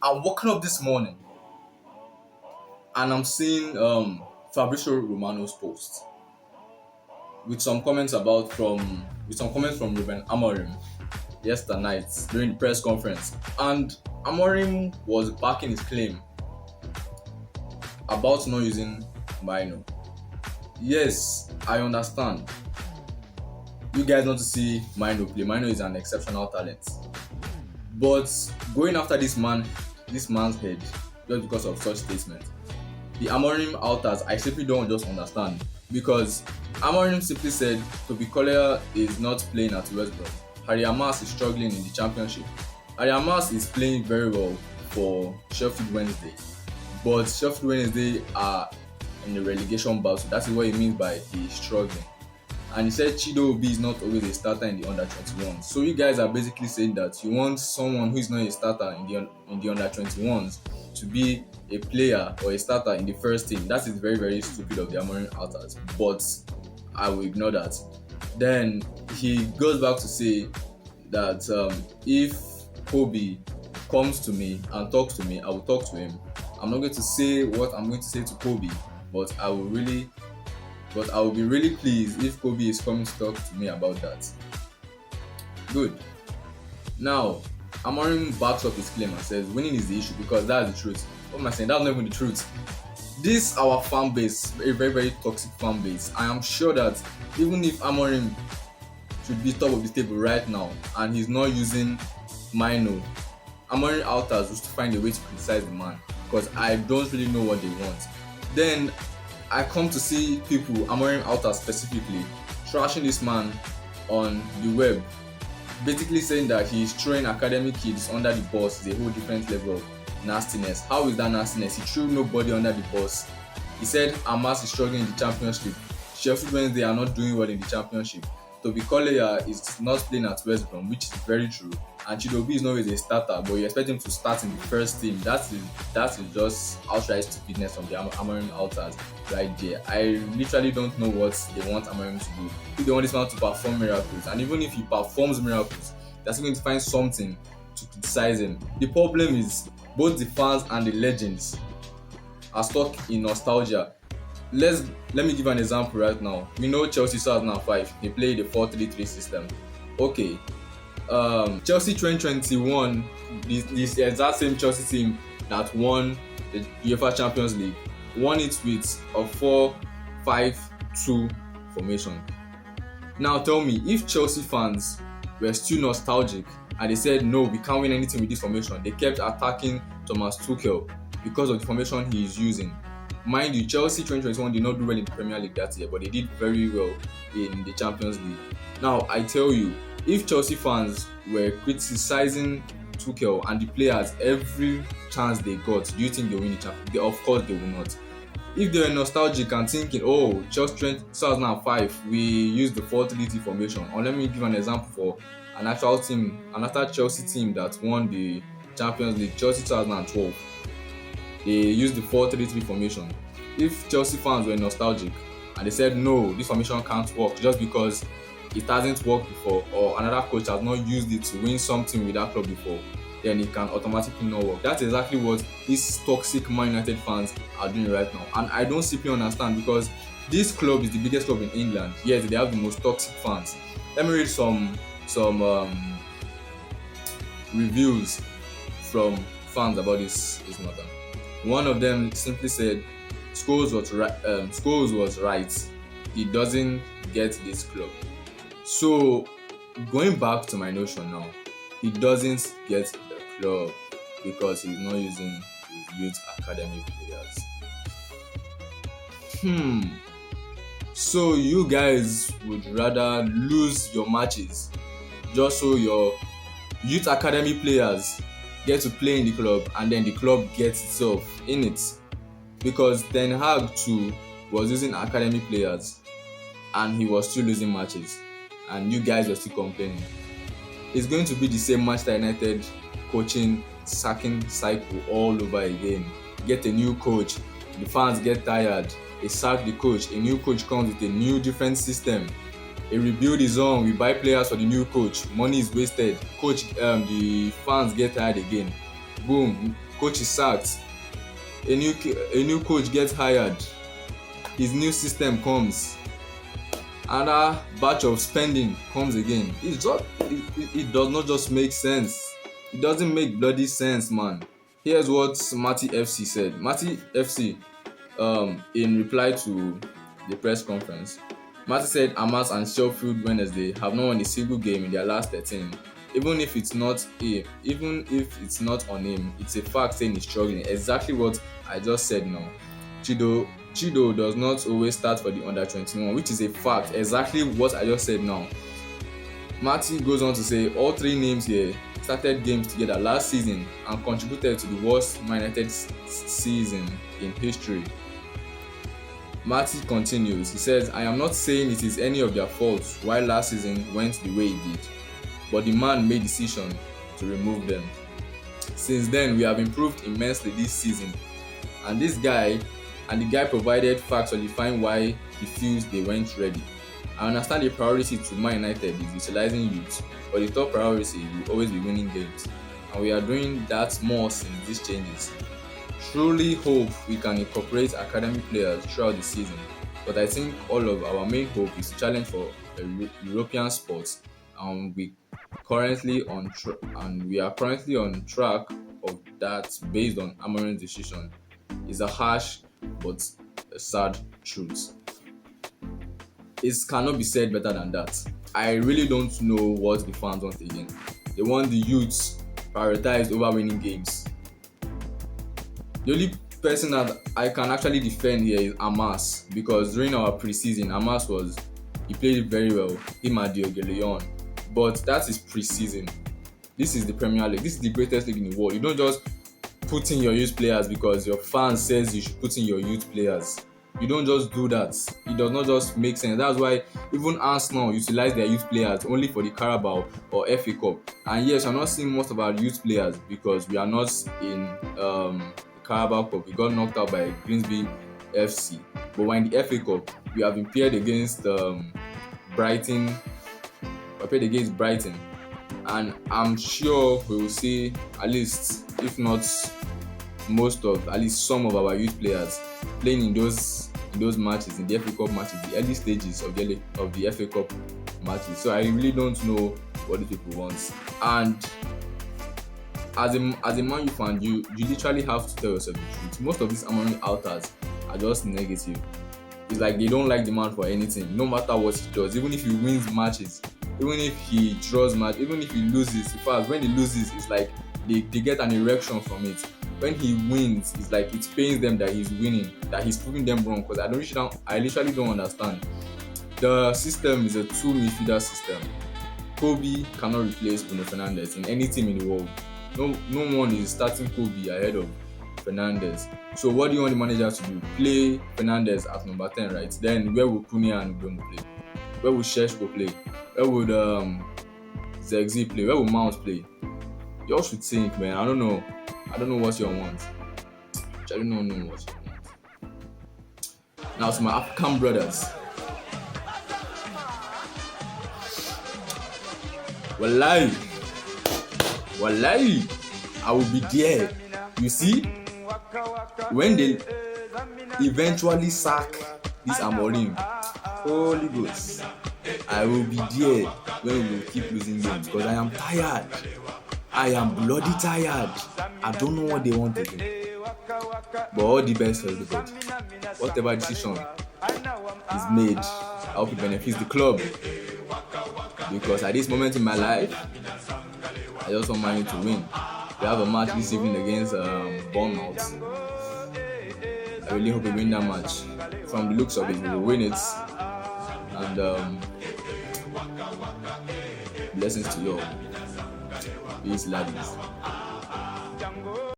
I'm waking up this morning and I'm seeing Fabrizio Romano's post with some comments from Ruben Amorim yesterday night during the press conference. And Amorim was backing his claim about not using Mino. Yes, I understand. You guys want to see Mino play. Mino is an exceptional talent. But going after this man's head just because of such statement, the Amorim outers, I simply don't just understand. Because Amorim simply said Toby Collier is not playing at West Brom. Harry Amas is struggling in the championship. Harry Amas is playing very well for Sheffield Wednesday. But Sheffield Wednesday are in the relegation battle. That is what he means by he's struggling. And he said Chido Obi is not always a starter in the under 21s. So you guys are basically saying that you want someone who is not a starter in the under 21s to be a player or a starter in the first team. That is very, very stupid of the Amorim outers. But I will ignore that. Then he goes back to say that if Kobe comes to me and talks to me, I will talk to him. I'm not going to say what I'm going to say to Kobe, but I will be really pleased if Kobe is coming to talk to me about that. Good. Now, Amorim backs up his claim and says winning is the issue because that's the truth. What am I saying? That's not even the truth. This our fan base, a very, very toxic fan base. I am sure that even if Amorim should be top of the table right now and he's not using Mino, Amorim outers will still find a way to criticize the man because I don't really know what they want. Then I come to see people, Amorim outers specifically, trashing this man on the web, basically saying that he's throwing academic kids under the bus is a whole different level of nastiness. How is that nastiness? He threw nobody under the bus. He said Amas is struggling in the championship. Sheffield Wednesday are not doing well in the championship. Toby Collier is not playing at West Brom, which is very true. And Chidobe is not always a starter, but you expect him to start in the first team. That is just outright stupidness from the Amorim outers right there. I literally don't know what they want Amorim to do. If they want this man to perform miracles, and even if he performs miracles, they're still going to find something to criticize him. The problem is both the fans and the legends are stuck in nostalgia. Let me give an example right now. We know Chelsea 2005, they played the 4-3-3 system. Okay, Chelsea 2021, this exact same Chelsea team that won the UEFA Champions League, won it with a 4-5-2 formation. Now tell me, if Chelsea fans were still nostalgic and they said no, we can't win anything with this formation, they kept attacking Thomas Tuchel because of the formation he is using. Mind you, Chelsea 2021 did not do well in the Premier League that year, but they did very well in the Champions League. Now, I tell you, if Chelsea fans were criticizing Tuchel and the players every chance they got, do you think they will win the Champions League? Of course they will not. If they were nostalgic and thinking, oh, Chelsea 2005, we used the 4-3-3 formation. Or let me give an example for an actual team, another Chelsea team that won the Champions League, Chelsea 2012. They used the 4-3-3 formation. If Chelsea fans were nostalgic and they said no, this formation can't work just because it hasn't worked before or another coach has not used it to win something with that club before, then it can automatically not work. That's exactly what these toxic Man United fans are doing right now. And I don't simply understand because this club is the biggest club in England. Yes, they have the most toxic fans. Let me read some reviews from fans about this matter. One of them simply said, Scholes was right. He doesn't get this club. So, going back to my notion now, he doesn't get the club because he's not using his youth academy players. So you guys would rather lose your matches just so your youth academy players get to play in the club and then the club gets itself in it, because Ten Hag too was using academy players and he was still losing matches and you guys were still complaining. It's going to be the same Manchester United coaching sacking cycle all over again. Get a new coach, the fans get tired, they sack the coach, a new coach comes with a new different system. A rebuild is on, we buy players for the new coach, money is wasted, the fans get tired again. Boom, coach is sacked. A new coach gets hired. His new system comes. Another batch of spending comes again. It does not just make sense. It doesn't make bloody sense, man. Here's what Marty FC said. Marty FC, in reply to the press conference, Marty said Hamas and Sheffield Wednesday have not won a single game in their last 13. Even if it's not on him, it's a fact saying he's struggling. Exactly what I just said now. Chido does not always start for the under 21, which is a fact. Exactly what I just said now. Marty goes on to say all three names here started games together last season and contributed to the worst Man United season in history. Marty continues. He says, I am not saying it is any of their fault why last season went the way it did, but the man made decision to remove them. Since then, we have improved immensely this season, and the guy provided facts solidifying why he feels they weren't ready. I understand the priority to Man United is utilizing youth, but the top priority will always be winning games, and we are doing that more since these changes. Truly hope we can incorporate academy players throughout the season, but I think all of our main hope is to challenge for a European spot, and we are currently on track of that based on Amorim's decision. It's a harsh but a sad truth. It cannot be said better than that. I really don't know what the fans want again. They want the youths prioritized over winning games. The only person that I can actually defend here is Hamas, because during our preseason, he played very well, him and Diogo Leon. But that is preseason. This is the Premier League. This is the greatest league in the world. You don't just put in your youth players because your fan says you should put in your youth players. You don't just do that. It does not just make sense. That's why even Arsenal utilize their youth players only for the Carabao or FA Cup. And yes, I'm not seeing most of our youth players because we are not in Carabao Cup. We got knocked out by Grimsby FC. But when the FA Cup, we have been paired against Brighton. We played against Brighton, and I'm sure we will see at least, if not most of, at least some of our youth players playing in those matches, in the FA Cup matches, the early stages of the FA Cup matches. So I really don't know what the people want. And as a Man U fan, you literally have to tell yourself the truth. Most of these Amorim outers are just negative. It's like they don't like the man for anything, no matter what he does. Even if he wins matches, even if he draws match, even if he loses. In fact, when he loses, it's like they get an erection from it. When he wins, it's like it pains them that he's winning, that he's proving them wrong. Because I literally don't understand. The system is a two midfielder system. Kobe cannot replace Bruno Fernandes in any team in the world. No one is starting Kobe ahead of Fernandes. So what do you want the manager to do? Play Fernandes at number 10, right? Then where will Cunha and Mbeumo play? Where will Sheshko play? Where would Zexi play? Where will Mount play? You all should think, man. I don't know what you want. I don't know what you want. Now to my African brothers. Wallahi, I will be there. You see, when they eventually sack this Amorim, Holy Ghost, I will be there when we will keep losing games because I am tired. I am bloody tired. I don't know what they want to do. But all the best for everybody. Whatever decision is made, I hope it benefits the club. Because at this moment in my life, I just want Man U to win. We have a match this evening against Bournemouth. I really hope we win that match. From the looks of it, we will win it. And blessings to you all. Peace, ladies.